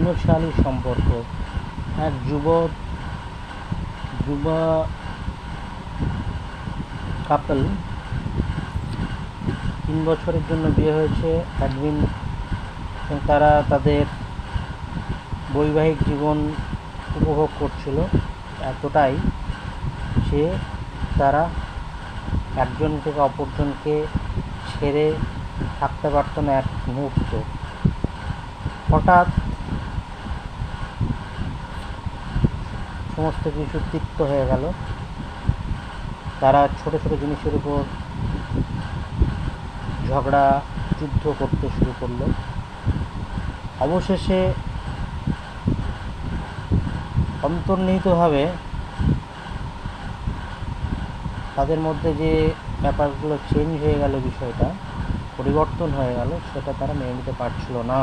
বৈভবশালী সম্পর্ক। এক যুবা কাপল, 3 বছরের জন্য বিয়ে হয়েছে একদিন, এবং তারা তাদের বৈবাহিক জীবন উপভোগ করছিল এতটাই যে তারা একজন থেকে অপরজনকে ছেড়ে থাকতে পারত না এক মুহূর্ত। হঠাৎ সমস্ত কিছু তিক্ত হয়ে গেল। তারা ছোট ছোট জিনিসের উপর ঝগড়া যুদ্ধ করতে শুরু করলো। অবশেষে অন্তর্নিহিতভাবে তাদের মধ্যে যে ব্যাপারগুলো চেঞ্জ হয়ে গেল, বিষয়টা পরিবর্তন হয়ে গেল, সেটা তারা মেনে নিতে পারছিল না।